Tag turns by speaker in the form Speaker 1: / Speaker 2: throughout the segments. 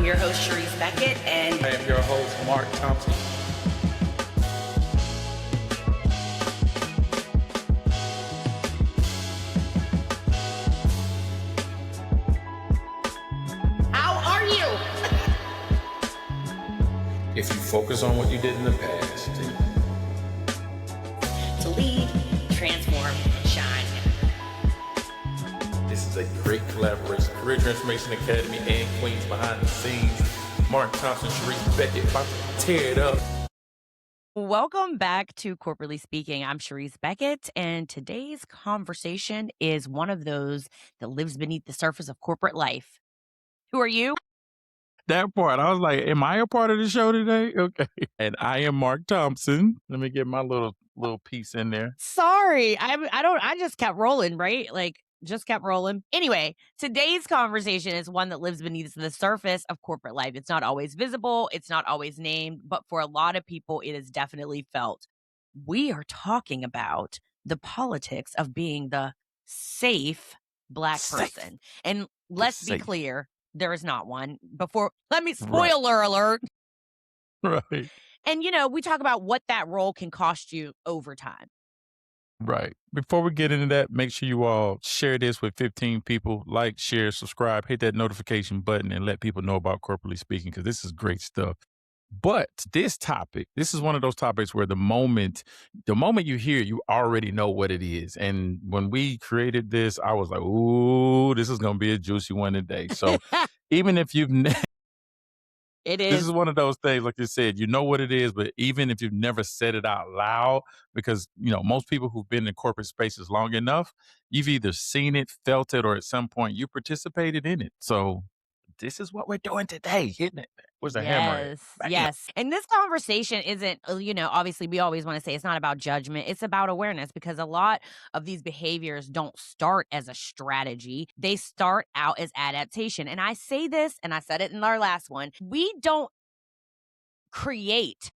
Speaker 1: your host, Charise Beckett, and
Speaker 2: I am your host, Mark Thompson.
Speaker 1: how are you?
Speaker 2: If you focus on what you did in the past,
Speaker 1: To lead, transform, and shine.
Speaker 2: this is a great collaboration. Career Transformation Academy and Queens behind the scenes. Mark Thompson, Charise Beckett, about to tear it up.
Speaker 3: Welcome back to Corporately Speaking. I'm Charise Beckett, and today's conversation is one of those that lives beneath the surface of corporate life. Who are you?
Speaker 4: That part, I was like, am I a part of the show today? Okay. And I am Mark Thompson. Let me get my little piece in there.
Speaker 3: Sorry, I just kept rolling, right? Just kept rolling. Anyway, today's conversation is one that lives beneath the surface of corporate life. It's not always visible, it's not always named, but for a lot of people, it is definitely felt. We are talking about the politics of being the safe Black
Speaker 4: Safe.
Speaker 3: person. And let's be
Speaker 4: safe.
Speaker 3: clear, there is not one. Spoiler alert.
Speaker 4: Right.
Speaker 3: And, we talk about what that role can cost you over time.
Speaker 4: Right. Before we get into that, make sure you all share this with 15 people. Like, share, subscribe, hit that notification button, and let people know about Corporately Speaking, because this is great stuff. But this topic, this is one of those topics where the moment you hear, you already know what it is. And when we created this, I was like, ooh, this is going to be a juicy one today. So even if you've
Speaker 3: It
Speaker 4: this
Speaker 3: is.
Speaker 4: is one of those things, like you said, you know what it is, but even if you've never said it out loud, because, most people who've been in corporate spaces long enough, you've either seen it, felt it, or at some point you participated in it. So this is what we're doing today, isn't it? Where's the hammer at? Bam.
Speaker 3: Yes. And this conversation isn't, obviously we always want to say it's not about judgment. It's about awareness, because a lot of these behaviors don't start as a strategy. They start out as adaptation. And I say this, and I said it in our last one, we don't create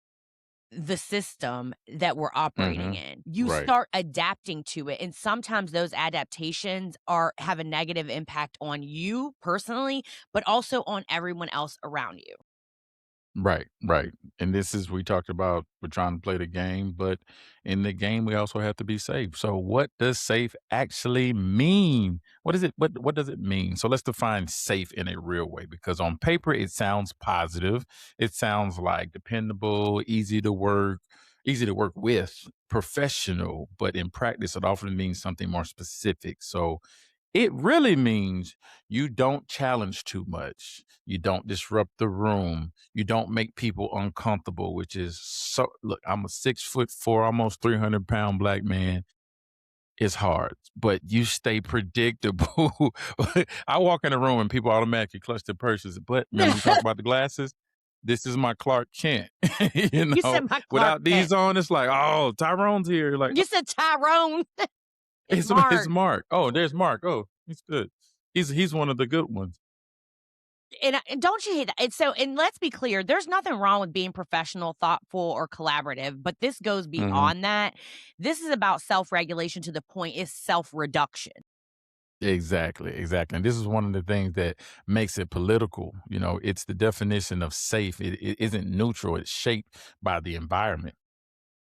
Speaker 3: the system that we're operating in. You
Speaker 4: Right.
Speaker 3: start adapting to it. And sometimes those adaptations have a negative impact on you personally, but also on everyone else around you.
Speaker 4: Right. And this is, we talked about, we're trying to play the game, but in the game, we also have to be safe. So what does safe actually mean? What is it? What does it mean? So let's define safe in a real way, because on paper, it sounds positive. It sounds like dependable, easy to work with, professional, but in practice, it often means something more specific. So it really means you don't challenge too much. You don't disrupt the room. You don't make people uncomfortable, which is look, I'm a 6'4", almost 300-pound Black man. It's hard, but you stay predictable. I walk in a room and people automatically clutch their purses. But remember we talked about the glasses? This is my Clark Kent.
Speaker 3: You said my Clark
Speaker 4: Without these
Speaker 3: Kent.
Speaker 4: on, it's like, oh, Tyrone's here. Like,
Speaker 3: You said Tyrone.
Speaker 4: It's Mark. Oh, there's Mark. Oh, he's good. He's one of the good ones.
Speaker 3: And don't you hate that? And let's be clear, there's nothing wrong with being professional, thoughtful, or collaborative, but this goes beyond that. This is about self-regulation to the point is self-reduction.
Speaker 4: Exactly. And this is one of the things that makes it political. It's the definition of safe. It isn't neutral. It's shaped by the environment.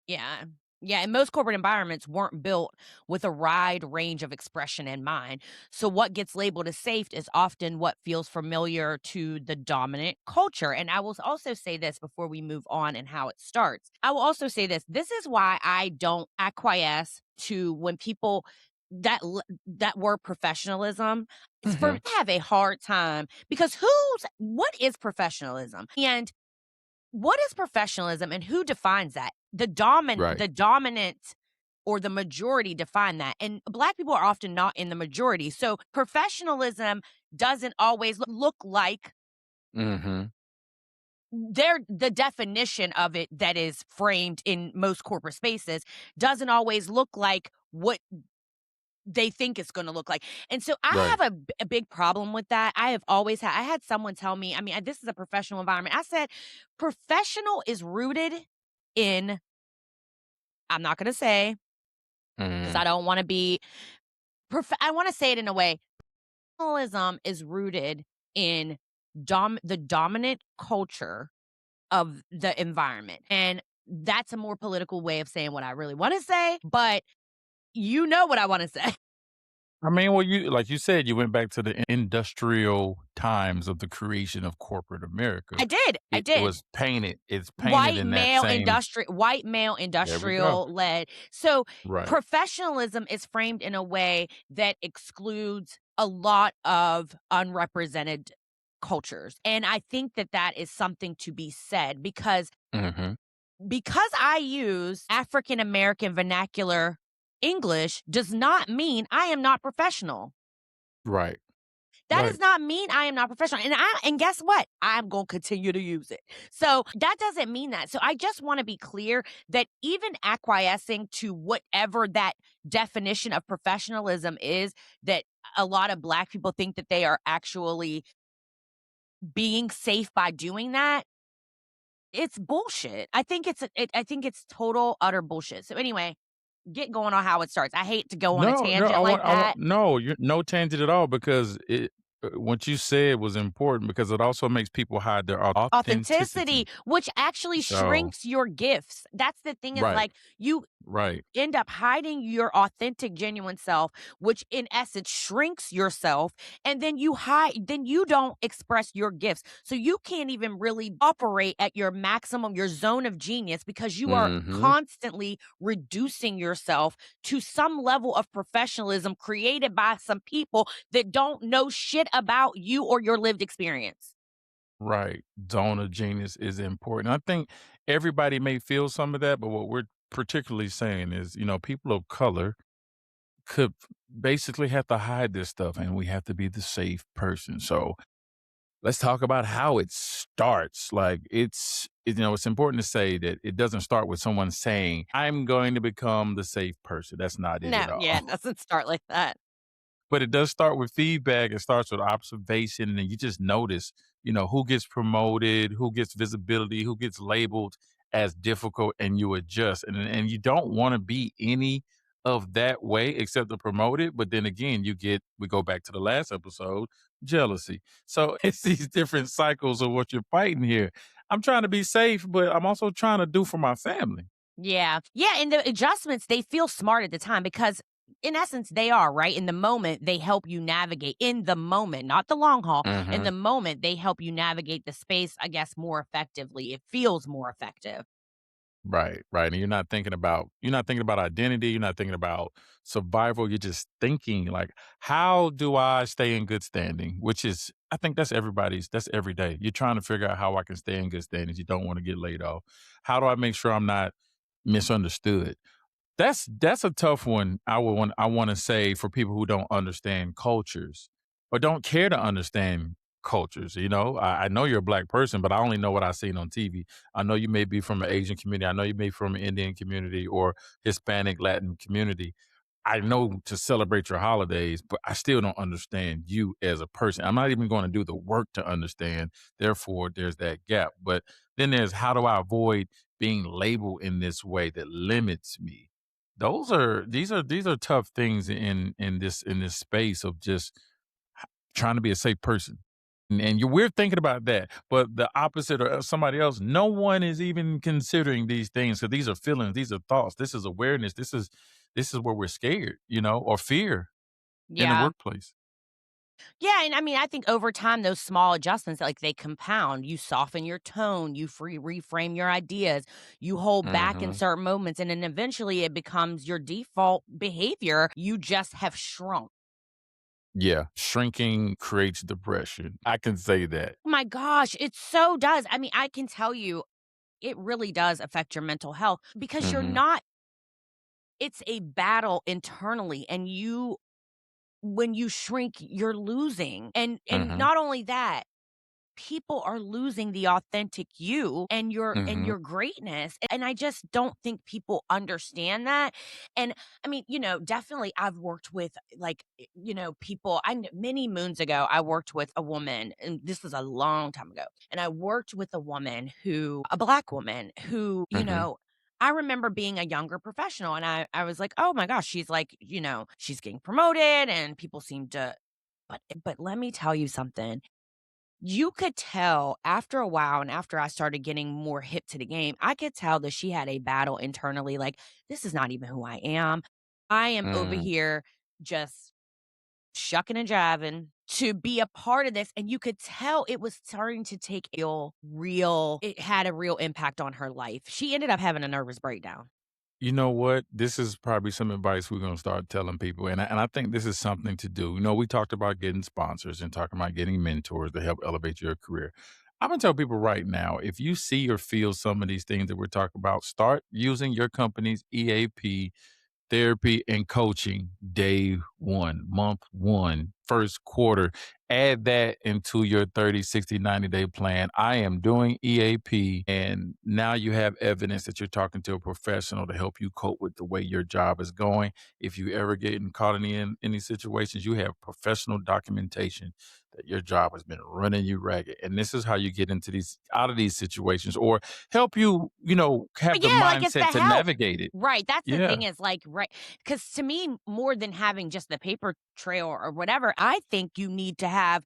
Speaker 3: Yeah. Yeah, and most corporate environments weren't built with a wide range of expression in mind. So what gets labeled as safe is often what feels familiar to the dominant culture. And I will also say this before we move on and how it starts. I will also say this. This is why I don't acquiesce to when people that word professionalism. It's for me to have a hard time, because what is professionalism? And what is professionalism, and who defines that? The dominant or the majority define that. And Black people are often not in the majority. So professionalism doesn't always look like the definition of it that is framed in most corporate spaces doesn't always look like what they think it's going to look like. And so I have a big problem with that. I had someone tell me, this is a professional environment. I said, professional is rooted in, I'm not going to say, because I don't want to be, I want to say it in a way, professionalism is rooted in the dominant culture of the environment. And that's a more political way of saying what I really want to say, but you know what I want to say.
Speaker 4: I mean, well, you like you said, you went back to the industrial times of the creation of corporate America.
Speaker 3: I did. I
Speaker 4: It
Speaker 3: did.
Speaker 4: was painted. It's painted in that same.
Speaker 3: White male
Speaker 4: There we go.
Speaker 3: industrial led. So
Speaker 4: Right.
Speaker 3: professionalism is framed in a way that excludes a lot of unrepresented cultures. And I think that that is something to be said
Speaker 4: Hmm.
Speaker 3: because I use African American vernacular English does not mean I am not professional.
Speaker 4: Right.
Speaker 3: That
Speaker 4: Right.
Speaker 3: does not mean I am not professional. And guess what? I'm going to continue to use it. So that doesn't mean that. So I just want to be clear that even acquiescing to whatever that definition of professionalism is, that a lot of Black people think that they are actually being safe by doing that, it's bullshit. I think it's total utter bullshit. So anyway, get going on how it starts. I hate to go on a
Speaker 4: No, no,
Speaker 3: tangent like
Speaker 4: I want
Speaker 3: that.
Speaker 4: no, you're no tangent at all because what you said was important because it also makes people hide their
Speaker 3: Authenticity,
Speaker 4: authenticity.
Speaker 3: which actually
Speaker 4: So,
Speaker 3: shrinks your gifts. That's the thing is
Speaker 4: right,
Speaker 3: like you
Speaker 4: right,
Speaker 3: end up hiding your authentic, genuine self, which in essence shrinks yourself. And then you don't express your gifts. So you can't even really operate at your maximum, your zone of genius, because you are
Speaker 4: mhm,
Speaker 3: constantly reducing yourself to some level of professionalism created by some people that don't know shit about you or your lived experience.
Speaker 4: right. Zone of genius is important. I think everybody may feel some of that, but what we're particularly saying is, people of color could basically have to hide this stuff, and we have to be the safe person. So let's talk about how it starts. Like it's important to say that it doesn't start with someone saying, "I'm going to become the safe person." That's not it
Speaker 3: No,
Speaker 4: at all.
Speaker 3: yeah, it doesn't start like that.
Speaker 4: But it does start with feedback. It starts with observation, and you just notice, who gets promoted, who gets visibility, who gets labeled as difficult, and you adjust. And you don't want to be any of that way except to promote it. But then again, we go back to the last episode, jealousy. So it's these different cycles of what you're fighting here. I'm trying to be safe, but I'm also trying to do for my family.
Speaker 3: Yeah. Yeah, and the adjustments, they feel smart at the time because in essence they are, right? In the moment, they help you navigate in the moment, not the long haul. In
Speaker 4: Hmm.
Speaker 3: the moment, they help you navigate the space, I guess, more effectively. It feels more effective.
Speaker 4: Right, right, and you're not thinking about identity, you're not thinking about survival, you're just thinking like, "How do I stay in good standing?" Which is I think that's every day. You're trying to figure out how I can stay in good standing. You don't wanna get laid off. How do I make sure I'm not misunderstood? That's a tough one. I wanna say for people who don't understand cultures or don't care to understand cultures, I know you're a black person, but I only know what I've seen on TV. I know you may be from an Asian community. I know you may be from an Indian community or Hispanic, Latin community. I know to celebrate your holidays, but I still don't understand you as a person. I'm not even gonna do the work to understand. Therefore, there's that gap. But then there's how do I avoid being labeled in this way that limits me? These are tough things in this space of just trying to be a safe person. And we're thinking about that, but the opposite or somebody else, no one is even considering these things. So these are feelings, these are thoughts, this is awareness, this is where we're scared, or fear in the
Speaker 3: Yeah.
Speaker 4: workplace.
Speaker 3: Yeah, and I mean, I think over time those small adjustments like they compound. You soften your tone, you reframe your ideas, you hold back in
Speaker 4: Hmm.
Speaker 3: certain moments and then eventually it becomes your default behavior. You just have shrunk.
Speaker 4: Yeah, shrinking creates depression. I can say that.
Speaker 3: Oh my gosh, it so does. I mean, I can tell you it really does affect your mental health because you're
Speaker 4: Hmm.
Speaker 3: not it's a battle internally and you when you shrink, you're losing. And
Speaker 4: Hmm.
Speaker 3: not only that, people are losing the authentic you and
Speaker 4: Hmm.
Speaker 3: your greatness. And I just don't think people understand that. And I mean, definitely I've worked with like, people many moons ago, I worked with a woman, and this was a long time ago. And I worked with a black woman who,
Speaker 4: Hmm.
Speaker 3: I remember being a younger professional and I was like, oh my gosh, she's like, she's getting promoted and people seem to but let me tell you something. You could tell after a while and after I started getting more hip to the game, I could tell that she had a battle internally, like, "This is not even who I am. I am over
Speaker 4: Mm.
Speaker 3: here just shucking and jiving to be a part of this," and you could tell it was starting to take real it had a real impact on her life. She ended up having a nervous breakdown.
Speaker 4: You know what? This is probably some advice we're gonna start telling people, and I think this is something to do. You know, we talked about getting sponsors and talking about getting mentors to help elevate your career. I'm gonna tell people right now, if you see or feel some of these things that we're talking about, start using your company's EAP therapy and coaching day one, month one, first quarter. Add that into your 30, 60, 90-day plan. I am doing EAP, and now you have evidence that you're talking to a professional to help you cope with the way your job is going. If you ever get caught in any situations, you have professional documentation that your job has been running you ragged. And this is how you get into these out of these situations or help you, have
Speaker 3: But
Speaker 4: the
Speaker 3: yeah, like, it's the
Speaker 4: mindset to
Speaker 3: help.
Speaker 4: navigate it.
Speaker 3: Right, that's the
Speaker 4: Yeah.
Speaker 3: thing is, like, right, because to me, more than having just the paper trail or whatever, I think you need to have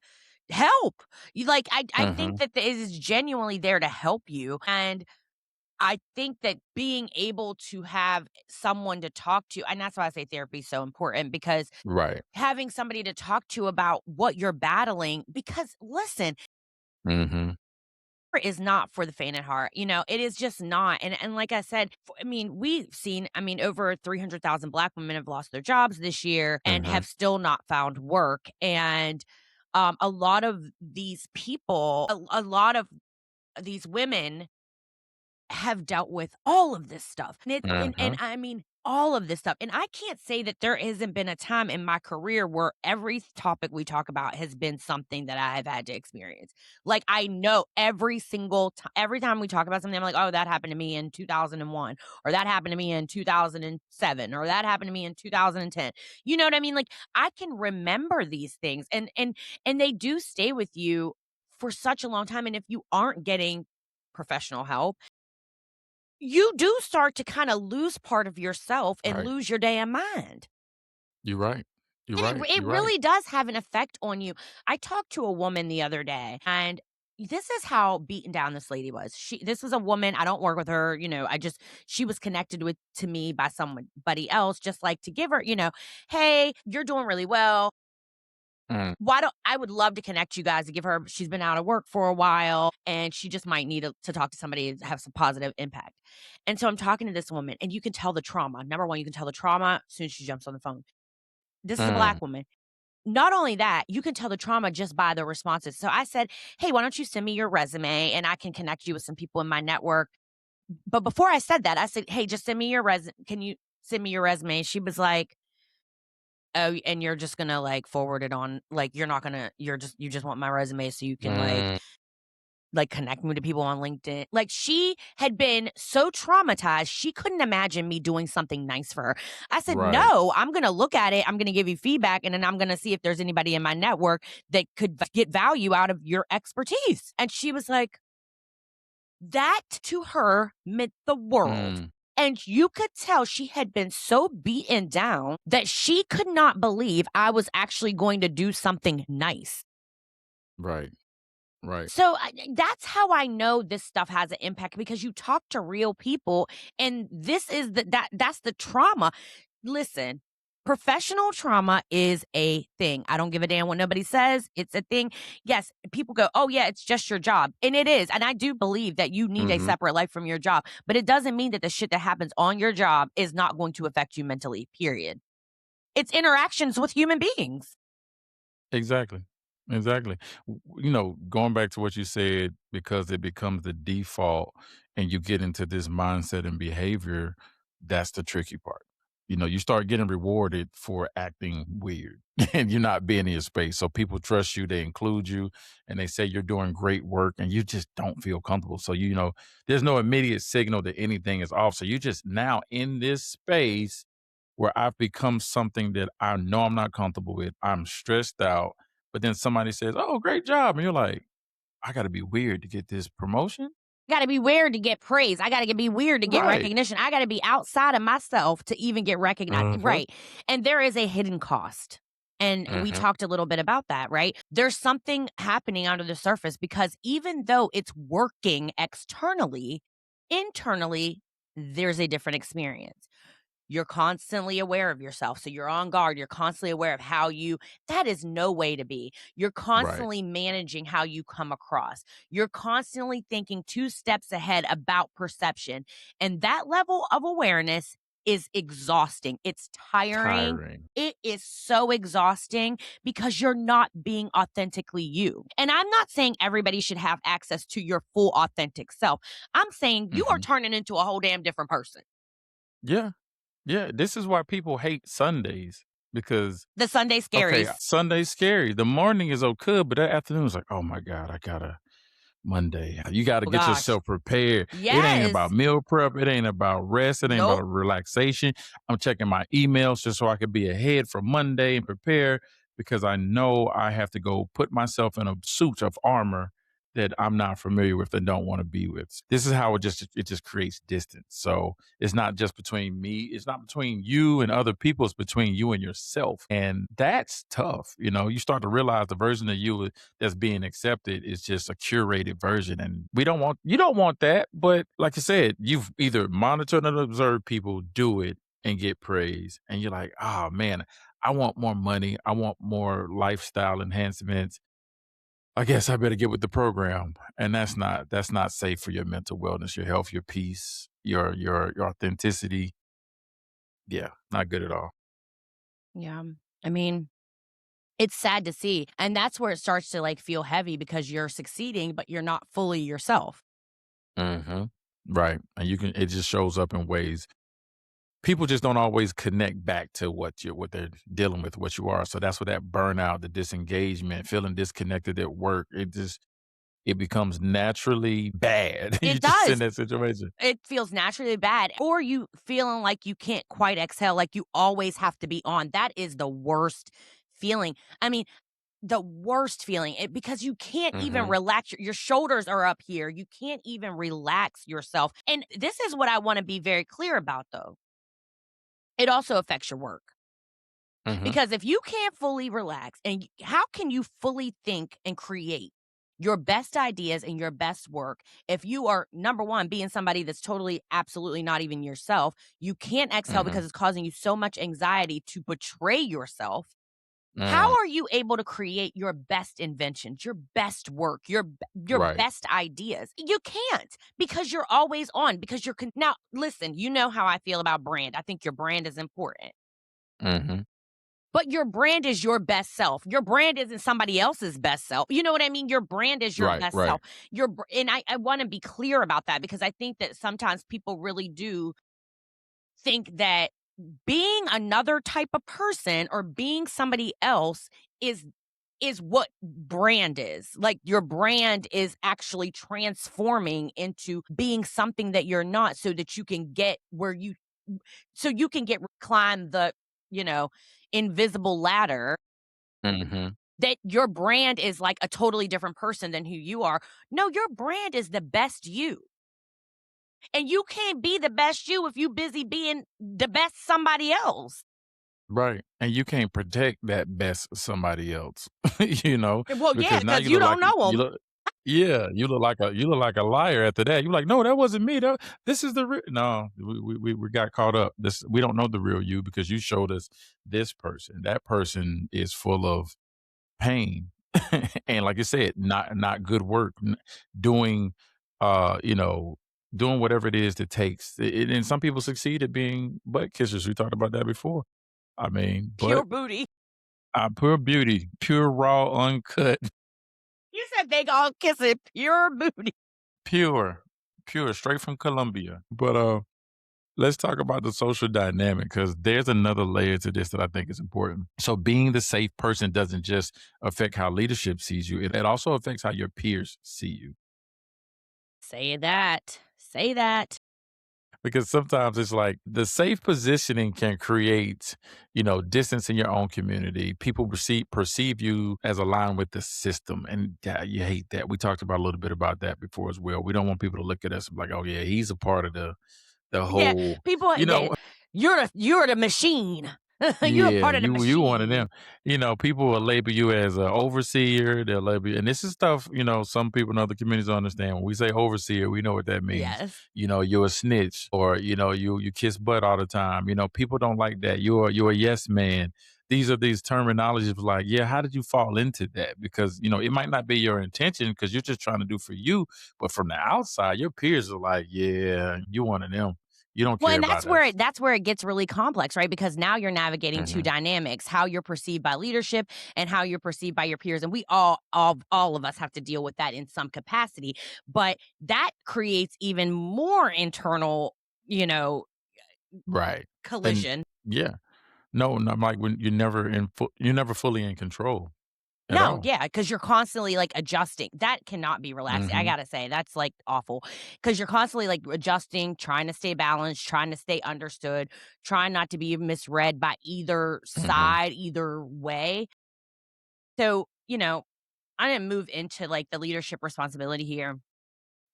Speaker 3: help. You like, I think
Speaker 4: Mhm.
Speaker 3: that it is genuinely there to help you, and I think that being able to have someone to talk to and that's why I say therapy is so important because
Speaker 4: Right.
Speaker 3: having somebody to talk to about what you're battling because listen,
Speaker 4: Mhm.
Speaker 3: is not for the faint at heart. It is just not. And like I said, I mean, we've seen, I mean, over 300,000 Black women have lost their jobs this year and
Speaker 4: Mhm.
Speaker 3: have still not found work. And a lot of these people, a lot of these women have dealt with all of this stuff. And
Speaker 4: Mhm.
Speaker 3: I mean all of this stuff. And I can't say that there hasn't been a time in my career where every topic we talk about has been something that I have had to experience. Like I know every time we talk about something, I'm like, oh, that happened to me in 2001, or that happened to me in 2007, or that happened to me in 2010. You know what I mean? Like I can remember these things and they do stay with you for such a long time. And if you aren't getting professional help, you do start to kinda lose part of yourself and
Speaker 4: Right.
Speaker 3: lose your damn mind.
Speaker 4: You're right. You're
Speaker 3: And
Speaker 4: right.
Speaker 3: it
Speaker 4: You're right.
Speaker 3: really does have an effect on you. I talked to a woman the other day, and this is how beaten down this lady was. This was a woman, I don't work with her, she was connected with to me by somebody else, just like to give her, "Hey, you're doing really well.
Speaker 4: Mm.
Speaker 3: Why don't I would love to connect you guys to give her she's been out of work for a while and she just might need to talk to somebody to have some positive impact." And so I'm talking to this woman and you can tell the trauma. Number one, you can tell the trauma as soon as she jumps on the phone. This is a
Speaker 4: Mm.
Speaker 3: Black woman. Not only that, you can tell the trauma just by the responses. So I said, "Hey, why don't you send me your resume and I can connect you with some people in my network." But before I said that, I said, "Hey, just send me your resume. Can you send me your resume?" She was like, "Oh, and you're just gonna, like, forward it on like, you're not gonna you just want my resume so you can,
Speaker 4: Mm.
Speaker 3: connect me to people on LinkedIn." Like, she had been so traumatized, she couldn't imagine me doing something nice for her. I said,
Speaker 4: Right.
Speaker 3: "No, I'm gonna look at it, I'm gonna give you feedback, and then I'm gonna see if there's anybody in my network that could get value out of your expertise." And she was like, that to her meant the world.
Speaker 4: Mm.
Speaker 3: And you could tell she had been so beaten down that she could not believe I was actually going to do something nice.
Speaker 4: Right. Right.
Speaker 3: So that's how I know this stuff has an impact because you talk to real people, and this is that's the trauma. Listen, professional trauma is a thing. I don't give a damn what nobody says. It's a thing. Yes, people go, "Oh yeah, it's just your job," and it is. And I do believe that you need a
Speaker 4: Mhm.
Speaker 3: separate life from your job, but it doesn't mean that the shit that happens on your job is not going to affect you mentally. Period. It's interactions with human beings.
Speaker 4: Exactly. Exactly. Going back to what you said, because it becomes the default and you get into this mindset and behavior, that's the tricky part. You start getting rewarded for acting weird and you're not being in your space. So people trust you, they include you, and they say you're doing great work and you just don't feel comfortable. So, there's no immediate signal that anything is off. So you just now in this space where I've become something that I know I'm not comfortable with. I'm stressed out, but then somebody says, "Oh, great job." And you're like, "I gotta be weird to get this promotion?"
Speaker 3: Gotta be weird to get praise. I gotta be weird to get
Speaker 4: Right.
Speaker 3: recognition. I gotta be outside of myself to even get recognized.
Speaker 4: Mhm.
Speaker 3: Right. And there is a hidden cost. And we
Speaker 4: Mhm.
Speaker 3: talked a little bit about that, right? There's something happening under the surface because even though it's working externally, internally, there's a different experience. You're constantly aware of yourself. So you're on guard. You're constantly aware of how that is no way to be. You're
Speaker 4: Right.
Speaker 3: constantly managing how you come across. You're constantly thinking 2 steps ahead about perception. And that level of awareness is exhausting. It's tiring.
Speaker 4: Tiring.
Speaker 3: It is so exhausting because you're not being authentically you. And I'm not saying everybody should have access to your full authentic self. I'm saying you are
Speaker 4: Mhm.
Speaker 3: turning into a whole damn different person.
Speaker 4: Yeah. Yeah, this is why people hate Sundays because,
Speaker 3: The Sunday
Speaker 4: okay,
Speaker 3: scaries.
Speaker 4: Sunday's scary. The morning is okay, but that afternoon is like, "Oh my god, I gotta Monday." You gotta
Speaker 3: Oh
Speaker 4: get
Speaker 3: gosh.
Speaker 4: yourself prepared. It ain't about
Speaker 3: Yes.
Speaker 4: meal prep, it ain't about rest, it ain't
Speaker 3: Nope.
Speaker 4: about relaxation. I'm checking my emails just so I could be ahead for Monday and prepare because I know I have to go put myself in a suit of armor that I'm not familiar with and don't wanna be with. This is how it just creates distance. So, it's not just between me, it's not between you and other people, it's between you and yourself, and that's tough, you start to realize the version of you that's being accepted is just a curated version, and you don't want that, but like I said, you've either monitored and observed people do it and get praise, and you're like, "Oh, man, I want more money, I want more lifestyle enhancements. I guess I better get with the program." And that's not safe for your mental wellness, your health, your peace, your authenticity. Yeah, not good at all.
Speaker 3: Yeah. I mean, it's sad to see. And that's where it starts to like feel heavy because you're succeeding, but you're not fully yourself.
Speaker 4: Mhm. Right, and it just shows up in ways people just don't always connect back to what they're dealing with, what you are. So that's where that burnout, the disengagement, feeling disconnected at work, it becomes naturally bad. You
Speaker 3: It
Speaker 4: just in
Speaker 3: does.
Speaker 4: that situation.
Speaker 3: It feels naturally bad. Or you feeling like you can't quite exhale, like you always have to be on. That is the worst feeling. I mean, the worst feeling because you can't even
Speaker 4: Mhm.
Speaker 3: relax. Your shoulders are up here. You can't even relax yourself. And this is what I want to be very clear about, though. It also affects your work.
Speaker 4: Mhm.
Speaker 3: Because if you can't fully relax, and how can you fully think and create your best ideas and your best work if you are, number one, being somebody that's totally, absolutely not even yourself? You can't exhale
Speaker 4: Mhm.
Speaker 3: because it's causing you so much anxiety to betray yourself. How
Speaker 4: Mm.
Speaker 3: are you able to create your best inventions, your best work, your
Speaker 4: Right.
Speaker 3: best ideas? You can't because you're always on because now listen, you know how I feel about brand. I think your brand is important.
Speaker 4: Mhm.
Speaker 3: But your brand is your best self. Your brand isn't somebody else's best self. You know what I mean? Your brand is your
Speaker 4: Right,
Speaker 3: best
Speaker 4: right.
Speaker 3: self. And I want to be clear about that because I think that sometimes people really do think that being another type of person or being somebody else is what brand is. Like your brand is actually transforming into being something that you're not so that you can get climb the, you know, invisible ladder,
Speaker 4: Mhm.
Speaker 3: that your brand is like a totally different person than who you are. No, your brand is the best you. And you can't be the best you if you busy being the best somebody else.
Speaker 4: Right, and you can't protect that best somebody else, you know,
Speaker 3: Well, yeah,
Speaker 4: because now
Speaker 3: because
Speaker 4: you
Speaker 3: you
Speaker 4: look
Speaker 3: don't
Speaker 4: like
Speaker 3: know
Speaker 4: you
Speaker 3: them.
Speaker 4: look yeah, you look like a liar after that. You're like, "No, that wasn't me, this is the real." No, we got caught up. We don't know the real you because you showed us this person. That person is full of pain, and like I said, not good work, doing, you know, doing whatever it is that takes. And some people succeed at being butt kissers. We talked about that before. I mean,
Speaker 3: Pure
Speaker 4: but
Speaker 3: booty.
Speaker 4: pure beauty, pure, raw, uncut,
Speaker 3: You said they all kiss it pure booty.
Speaker 4: pure, pure, straight from Colombia. But let's talk about the social dynamic because there's another layer to this that I think is important. So, being the safe person doesn't just affect how leadership sees you; it also affects how your peers see you.
Speaker 3: Say that. Say that.
Speaker 4: Because sometimes it's like the safe positioning can create, distance in your own community. People perceive you as aligned with the system, and you hate that. We talked about a little bit about that before as well. We don't want people to look at us like, oh yeah, he's a part of the
Speaker 3: Yeah,
Speaker 4: whole,
Speaker 3: people
Speaker 4: you
Speaker 3: that
Speaker 4: know,
Speaker 3: you're the machine. You're a
Speaker 4: Yeah,
Speaker 3: part of the
Speaker 4: you one of
Speaker 3: machine.
Speaker 4: them. People will label you as an overseer. They'll label you, and this is stuff. Some people in other communities don't understand. When we say overseer, we know what that means.
Speaker 3: Yes.
Speaker 4: You're a snitch, or you kiss butt all the time. People don't like that. You're a yes man. These are these terminologies of like, yeah, how did you fall into that? Because it might not be your intention because you're just trying to do for you, but from the outside, your peers are like, yeah, you one of them. You don't
Speaker 3: Well,
Speaker 4: care
Speaker 3: and
Speaker 4: about us.
Speaker 3: that's where it gets really complex, right? Because now you're navigating 2
Speaker 4: Hmm.
Speaker 3: dynamics, how you're perceived by leadership and how you're perceived by your peers, and we all of us have to deal with that in some capacity, but that creates even more internal, you know,
Speaker 4: Right. And
Speaker 3: collision.
Speaker 4: yeah. No, no, I'm like when you're never fully in control at
Speaker 3: No,
Speaker 4: all.
Speaker 3: yeah, because 'cause you're constantly, like, adjusting. That cannot be relaxing, I
Speaker 4: Mhm.
Speaker 3: gotta say, that's, like, awful. Because 'cause you're constantly, like, adjusting, trying to stay balanced, trying to stay understood, trying not to be misread by either
Speaker 4: Mhm.
Speaker 3: side, either way. So, I didn't move into, like, the leadership responsibility here.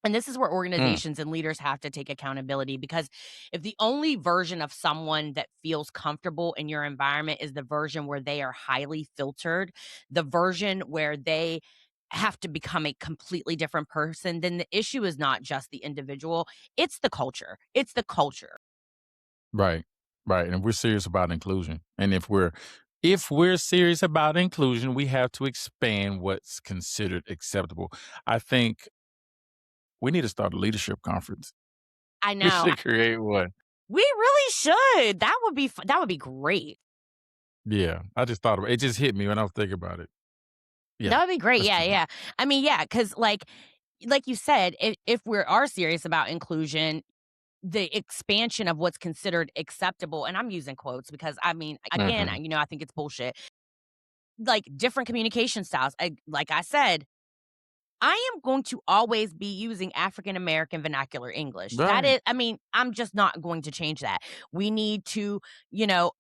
Speaker 3: And this is where
Speaker 4: Mm.
Speaker 3: organizations and leaders have to take accountability because if the only version of someone that feels comfortable in your environment is the version where they are highly filtered, the version where they have to become a completely different person, then the issue is not just the individual, it's the culture. It's the culture.
Speaker 4: Right. Right, and we're serious about inclusion. And if we're serious about inclusion, we have to expand what's considered acceptable. I think we need to start a leadership conference.
Speaker 3: I
Speaker 4: We
Speaker 3: know.
Speaker 4: should create one.
Speaker 3: We really should. That would be great.
Speaker 4: Yeah, I just thought of it. It just hit me when I was thinking about it.
Speaker 3: That
Speaker 4: Yeah,
Speaker 3: would be great.
Speaker 4: let's
Speaker 3: Yeah,
Speaker 4: do it.
Speaker 3: yeah. I mean, yeah, because like you said, if we are serious about inclusion, the expansion of what's considered acceptable, and I'm using quotes because I mean, again,
Speaker 4: Mhm.
Speaker 3: I think it's bullshit. Like different communication styles. Like I said, I am going to always be using African American vernacular English. That
Speaker 4: Right.
Speaker 3: is, I mean, I'm just not going to change that. We need to,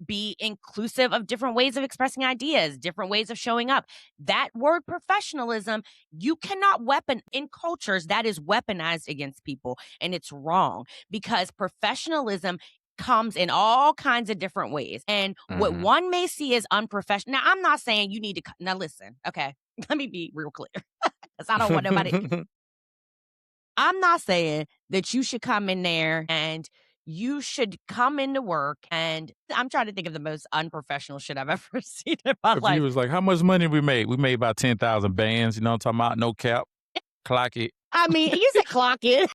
Speaker 3: be inclusive of different ways of expressing ideas, different ways of showing up. That word professionalism, you cannot weapon in cultures that is weaponized against people. And it's wrong because professionalism comes in all kinds of different ways. And what
Speaker 4: Mhm.
Speaker 3: one may see as unprofessional. Now, I'm not saying you need to, now listen, okay, let me be real clear. 'Cause I don't want nobody. I'm not saying that you should come in there and you should come into work and I'm trying to think of the most unprofessional shit I've ever seen in my
Speaker 4: If you
Speaker 3: life.
Speaker 4: was like, "How much money we made?" We made about 10,000 bands, you know what I'm talking about? No cap. Clock it.
Speaker 3: I mean, you said clock it.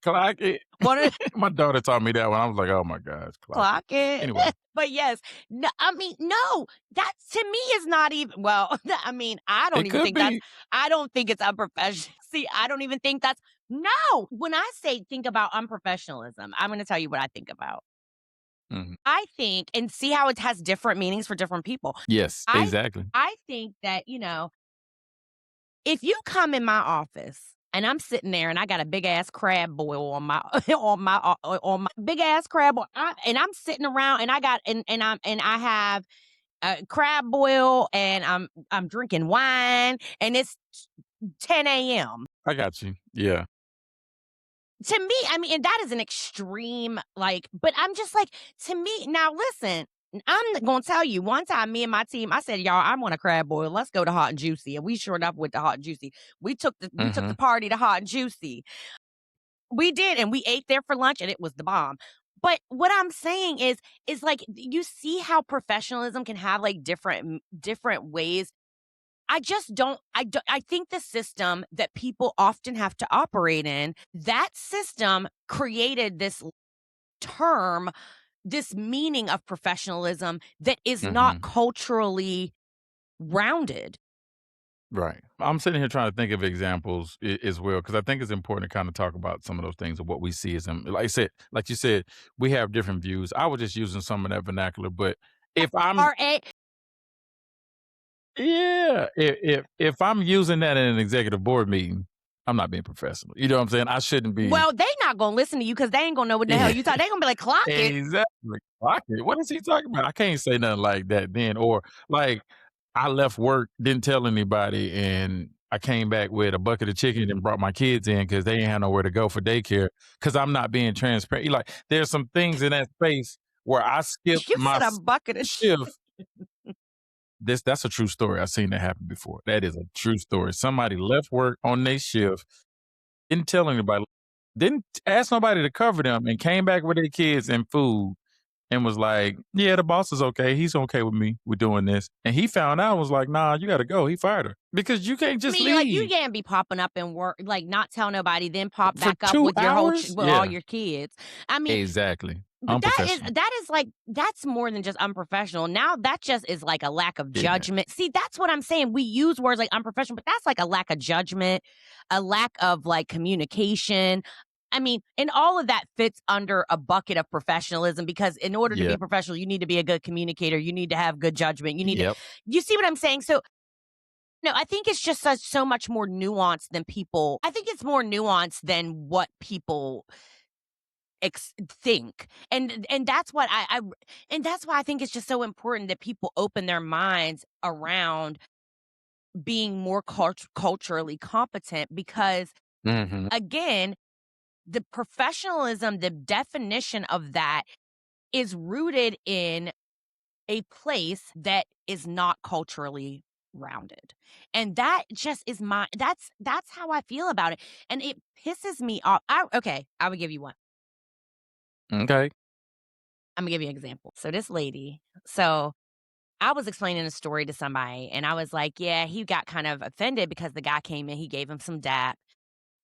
Speaker 4: Clock it.
Speaker 3: One of
Speaker 4: My daughter taught me that one. I was like, "Oh my gosh, clock it."
Speaker 3: clock it.
Speaker 4: Anyway,
Speaker 3: But yes, no, I mean, no, that to me is not even well, I mean,
Speaker 4: it could be.
Speaker 3: I don't think it's unprofessional. See, I don't even think that's no. When I say think about unprofessionalism, I'm gonna tell you what I think about.
Speaker 4: Mhm.
Speaker 3: I think and see how it has different meanings for different people.
Speaker 4: Yes,
Speaker 3: I
Speaker 4: exactly.
Speaker 3: I think that, if you come in my office and I'm sitting there and I got a big ass crab boil on my on my big ass crab boil, and I'm sitting around and I got and I have a crab boil and I'm drinking wine and it's 10 a.m.
Speaker 4: I got you. Yeah.
Speaker 3: To me, I mean, and that is an extreme, like, but I'm just like, to me, now listen, I'm gonna tell you, one time, me and my team, I said, y'all, I want a crab boil. Let's go to Hot and Juicy. And we sure enough went to Hot and Juicy. We took the
Speaker 4: Mhm.
Speaker 3: party to Hot and Juicy. We did, and we ate there for lunch, and it was the bomb. But what I'm saying is like you see how professionalism can have like different ways. I think the system that people often have to operate in, that system created this term, this meaning of professionalism that is not
Speaker 4: Mhm.
Speaker 3: culturally rounded.
Speaker 4: Right. I'm sitting here trying to think of examples as well because I think it's important to kind of talk about some of those things of what we see as them. Like I said, like you said, we have different views. I was just using some of that vernacular, but if I'm
Speaker 3: R.A.
Speaker 4: yeah, if I'm using that in an executive board meeting, I'm not being professional. You know what I'm saying? I shouldn't be.
Speaker 3: Well, they not gonna listen to you because they ain't gonna know what the hell
Speaker 4: Yeah,
Speaker 3: you talk. They gonna be like, clock it.
Speaker 4: exactly. Clock it. What is he talking about? I can't say nothing like that then. Or like I left work, didn't tell anybody, and I came back with a bucket of chicken and brought my kids in because they ain't had nowhere to go for daycare because I'm not being transparent. Like there's some things in that space where I skipped
Speaker 3: You
Speaker 4: my
Speaker 3: said a bucket of shit.
Speaker 4: shift. That's a true story. I've seen that happen before. That is a true story. Somebody left work on their shift, didn't tell anybody, didn't ask nobody to cover them, and came back with their kids and food and was like, "Yeah, the boss is okay. He's okay with me. We're doing this." And he found out and was like, "Nah, you got to go." He fired her because you can't
Speaker 3: I
Speaker 4: just
Speaker 3: mean, like, you
Speaker 4: leave
Speaker 3: can't be popping up and work, like, not tell nobody, then pop
Speaker 4: for
Speaker 3: back up
Speaker 4: 2
Speaker 3: with your whole
Speaker 4: hours.
Speaker 3: with all
Speaker 4: Yeah,
Speaker 3: your kids. I mean,
Speaker 4: exactly.
Speaker 3: but
Speaker 4: Unprofessional.
Speaker 3: that is like that's more than just unprofessional. Now that just is like a lack of
Speaker 4: Yeah.
Speaker 3: judgment. See, that's what I'm saying. We use words like unprofessional, but that's like a lack of judgment, a lack of like communication. I mean, and all of that fits under a bucket of professionalism because in order to
Speaker 4: Yeah.
Speaker 3: be professional, you need to be a good communicator. You need to have good judgment.
Speaker 4: Yep.
Speaker 3: You see what I'm saying? So no, I think it's just so much more nuanced than people. I think it's more nuanced than what people think, and that's what and that's why I think it's just so important that people open their minds around being more culturally competent because
Speaker 4: Mhm.
Speaker 3: again, the professionalism, the definition of that is rooted in a place that is not culturally rounded. And that just is that's how I feel about it. And it pisses me off. Okay, I would give you one.
Speaker 4: Okay.
Speaker 3: I'm gonna give you an example. So this lady, so I was explaining a story to somebody and I was like, yeah, he got kind of offended because the guy came in, he gave him some dap.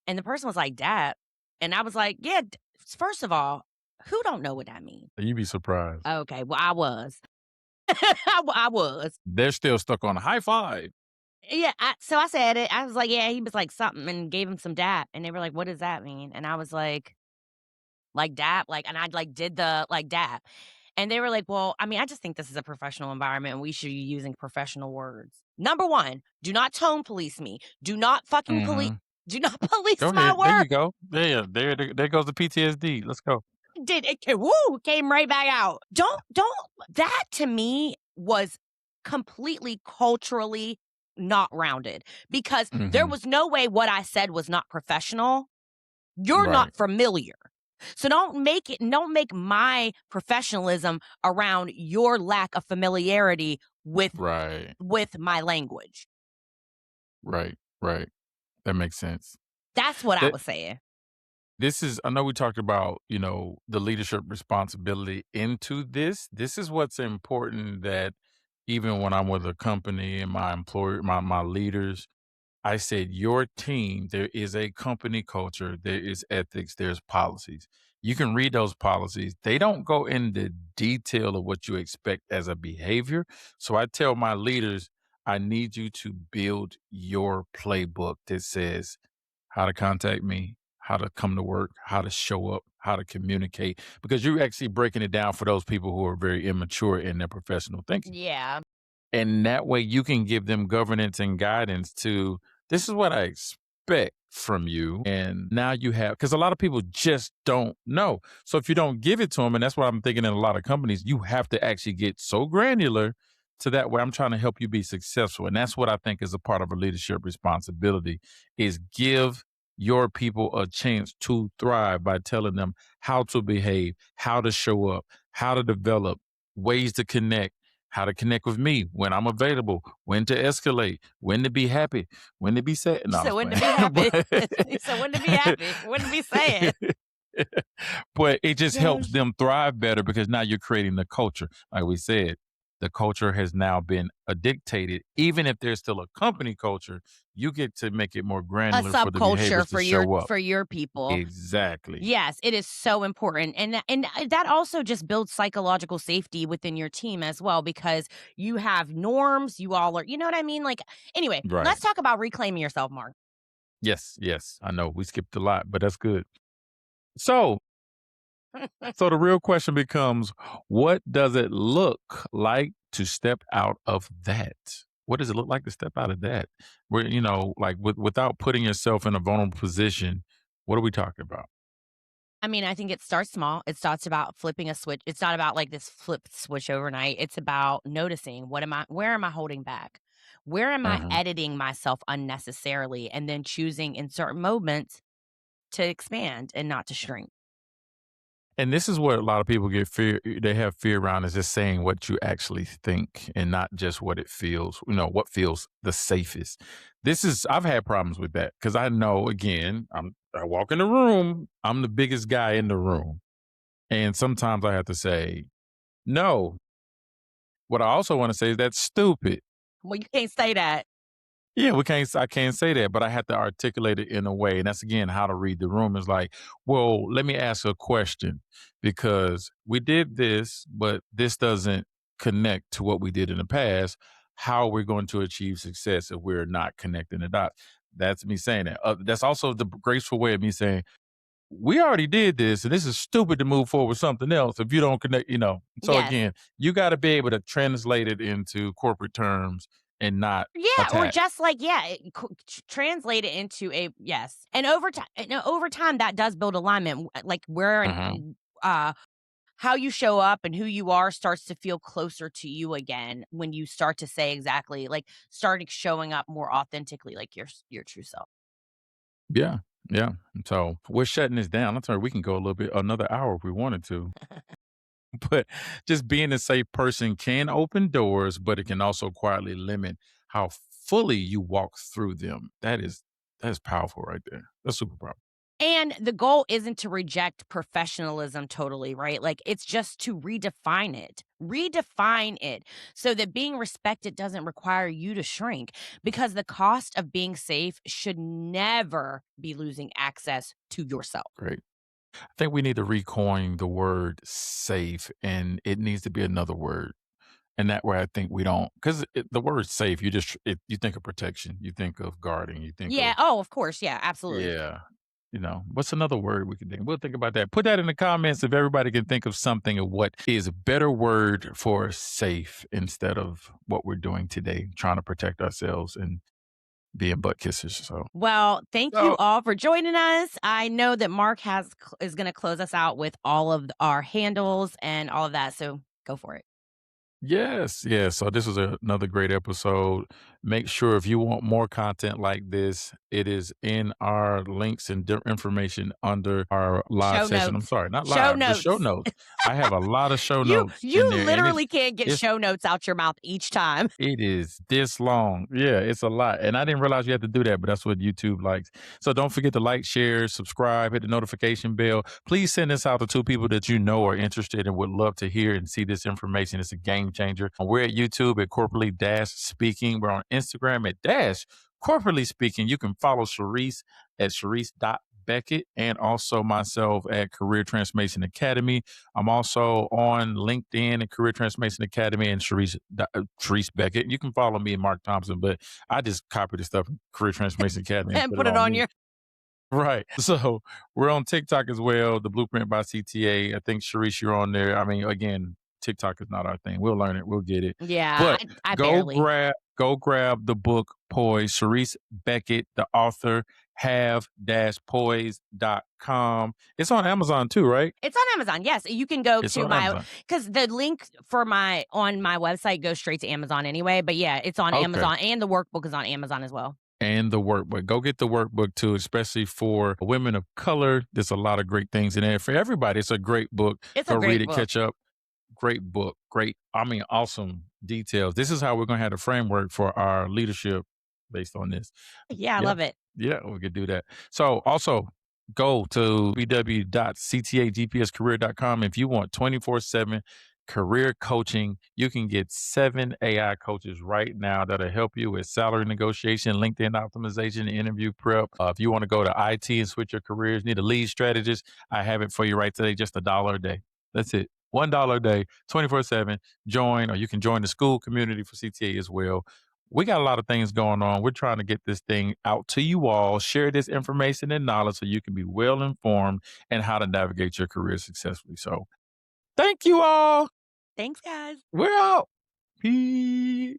Speaker 3: And the person was like, dap. And I was like, yeah, first of all, who don't know what that means?
Speaker 4: You'd be surprised.
Speaker 3: Okay, well, I was. I was.
Speaker 4: They're still stuck on a high five.
Speaker 3: Yeah, so I said it. I was like, "Yeah," he was like something and gave him some dap, and they were like, "What does that mean?" And I was like dap, like, and I like did the like dap, and they were like, "Well, I mean, I just think this is a professional environment, and we should be using professional words." Number one, do not tone police me. Do not fucking police.
Speaker 4: Mhm.
Speaker 3: Do not police
Speaker 4: Go
Speaker 3: my
Speaker 4: ahead. There you
Speaker 3: words.
Speaker 4: go. There goes the PTSD. Let's go.
Speaker 3: Did it? Woo! Came right back out. Don't. That to me was completely culturally not rounded because there
Speaker 4: Mhm.
Speaker 3: was no way what I said was not professional. You're
Speaker 4: Right.
Speaker 3: not familiar. So don't make my professionalism around your lack of familiarity
Speaker 4: Right.
Speaker 3: with my language.
Speaker 4: Right. Right. That makes sense.
Speaker 3: That's what I
Speaker 4: That
Speaker 3: was saying.
Speaker 4: this is I know we talked about, the leadership responsibility into this. This is what's important that even when I'm with a company and my employer, my leaders, I said, your team, there is a company culture, there is ethics, there's policies. You can read those policies. They don't go into detail of what you expect as a behavior. So I tell my leaders, I need you to build your playbook that says how to contact me, how to come to work, how to show up, how to communicate, because you're actually breaking it down for those people who are very immature in their professional thinking.
Speaker 3: Yeah.
Speaker 4: And that way you can give them governance and guidance to this is what I expect from you. And now you have, because a lot of people just don't know. So if you don't give it to them, and that's what I'm thinking in a lot of companies, you have to actually get so granular to that way. I'm trying to help you be successful. And that's what I think is a part of a leadership responsibility is give your people a chance to thrive by telling them how to behave, how to show up, how to develop, ways to connect, how to connect with me when I'm available, when to escalate, when to be happy, when to be sad. No, I
Speaker 3: So
Speaker 4: was
Speaker 3: when to be happy. So when to be happy. When to be sad.
Speaker 4: but it just helps
Speaker 3: Yes.
Speaker 4: them thrive better because now you're creating the culture. Like we said, the culture has now been dictated. Even if there's still a company culture, you get to make it more
Speaker 3: A
Speaker 4: granular for the
Speaker 3: subculture
Speaker 4: behaviors to show up.
Speaker 3: for your people.
Speaker 4: Exactly.
Speaker 3: Yes, it is so important, and that also just builds psychological safety within your team as well because you have norms, you all are you know what I mean? Like, anyway,
Speaker 4: Right.
Speaker 3: let's talk about reclaiming yourself, Mark.
Speaker 4: Yes, yes. I know we skipped a lot, but that's good. So So the real question becomes, what does it look like to step out of that? What does it look like to step out of that? Where, like without putting yourself in a vulnerable position, what are we talking about?
Speaker 3: I mean, I think it starts small. It starts about flipping a switch. It's not about like this flip switch overnight. It's about noticing where am I holding back? Where am I
Speaker 4: Mhm.
Speaker 3: editing myself unnecessarily and then choosing in certain moments to expand and not to shrink?
Speaker 4: And this is what a lot of people get fear they have fear around is just saying what you actually think and not just what it feels, what feels the safest. I've had problems with that because I know again, I walk in the room, I'm the biggest guy in the room. And sometimes I have to say, no. What I also want to say is that's stupid.
Speaker 3: Well, you can't say that.
Speaker 4: Yeah, I can't say that, but I have to articulate it in a way. And that's again how to read the room is like, well, let me ask a question because we did this, but this doesn't connect to what we did in the past. How are we going to achieve success if we're not connecting the dots? That's me saying that. That's also the graceful way of me saying, we already did this, and this is stupid to move forward with something else if you don't connect. So
Speaker 3: Yes.
Speaker 4: again, you got to be able to translate it into corporate terms and not
Speaker 3: Yeah, or
Speaker 4: attack.
Speaker 3: just like, yeah, translate it into a yes. And over time, that does build alignment. Like where and
Speaker 4: Mhm.
Speaker 3: how you show up and who you are starts to feel closer to you again when you start to say exactly like starting showing up more authentically like your true self.
Speaker 4: Yeah, yeah. So we're shutting this down. I'm sorry, we can go a little bit another hour if we wanted to. But just being a safe person can open doors, but it can also quietly limit how fully you walk through them. That's powerful right there. That's super powerful.
Speaker 3: And the goal isn't to reject professionalism totally, right? Like it's just to redefine it. Redefine it so that being respected doesn't require you to shrink because the cost of being safe should never be losing access to yourself.
Speaker 4: Great. I think we need to recoin the word safe and it needs to be another word. And that way I think we don't because the word safe, you think of protection, you think of guarding, you think
Speaker 3: Yeah.
Speaker 4: of
Speaker 3: Oh, of course. Yeah, absolutely.
Speaker 4: yeah. What's another word we could think? We'll think about that. Put that in the comments if everybody can think of something of what is a better word for safe instead of what we're doing today, trying to protect ourselves and being butt kissers.
Speaker 3: Well, thank you
Speaker 4: So
Speaker 3: all for joining us. I know that Mark is going to close us out with all of our handles and all of that. So go for it.
Speaker 4: yes, yes. So this was another great episode. Make sure if you want more content like this, it is in our links and information under our live
Speaker 3: Show
Speaker 4: session. I'm
Speaker 3: notes.
Speaker 4: sorry, not
Speaker 3: Show
Speaker 4: live, the show
Speaker 3: notes.
Speaker 4: notes. I have a lot of show
Speaker 3: You
Speaker 4: notes
Speaker 3: you
Speaker 4: in there, and
Speaker 3: literally can't get
Speaker 4: it's
Speaker 3: show notes out your mouth each time.
Speaker 4: it is this long. Yeah, it's a lot. And I didn't realize you had to do that, but that's what YouTube likes. So don't forget to like, share, subscribe, hit the notification bell. Please send this out to two people that you know are interested and would love to hear and see this information. It's a game changer. We're at YouTube at corporately speaking. We're on Instagram at corporately speaking. You can follow Charise at Charise.Beckett and also myself at Career Transformation Academy. I'm also on LinkedIn and Career Transformation Academy and Charise Beckett. You can follow me and Mark Thompson, but I just copy the stuff from Career Transformation Academy and
Speaker 3: And
Speaker 4: put it
Speaker 3: put it
Speaker 4: on
Speaker 3: on
Speaker 4: me.
Speaker 3: your
Speaker 4: Right. So we're on TikTok as well, the Blueprint by CTA. I think Sharice, you're on there. I mean, again, TikTok is not our thing. We'll learn it. We'll get it.
Speaker 3: Yeah,
Speaker 4: But
Speaker 3: I barely.
Speaker 4: go grab the book Poise, Sharice Beckett, the author, have-poise.com. It's on Amazon too, right?
Speaker 3: It's on Amazon. Yes, you can go
Speaker 4: It's
Speaker 3: to
Speaker 4: on Amazon.
Speaker 3: because the link for on my website goes straight to Amazon anyway. But yeah, it's on
Speaker 4: Okay.
Speaker 3: Amazon and the workbook is on Amazon as well.
Speaker 4: And the workbook. Go get the workbook too, especially for women of color. There's a lot of great things in there for everybody. It's a great book.
Speaker 3: It's a
Speaker 4: Go read
Speaker 3: great
Speaker 4: it,
Speaker 3: book.
Speaker 4: catch up. Great book. Awesome details. This is how we're going to have a framework for our leadership based on this.
Speaker 3: Yeah, I
Speaker 4: Yeah.
Speaker 3: love it.
Speaker 4: Yeah, we could do that. So also go to www.ctagpscareer.com if you want 24/7 career coaching. You can get 7 AI coaches right now that'll help you with salary negotiation, LinkedIn optimization, interview prep. If you want to go to IT and switch your careers, need a lead strategist, I have it for you right today, just $1 a day. That's it. $1 a day, 24/7. Join, or you can join the Skool community for CTA as well. We got a lot of things going on. We're trying to get this thing out to you all, share this information and knowledge so you can be well informed and how to navigate your career successfully. So thank you all.
Speaker 3: Thanks, guys.
Speaker 4: We're out. Peace.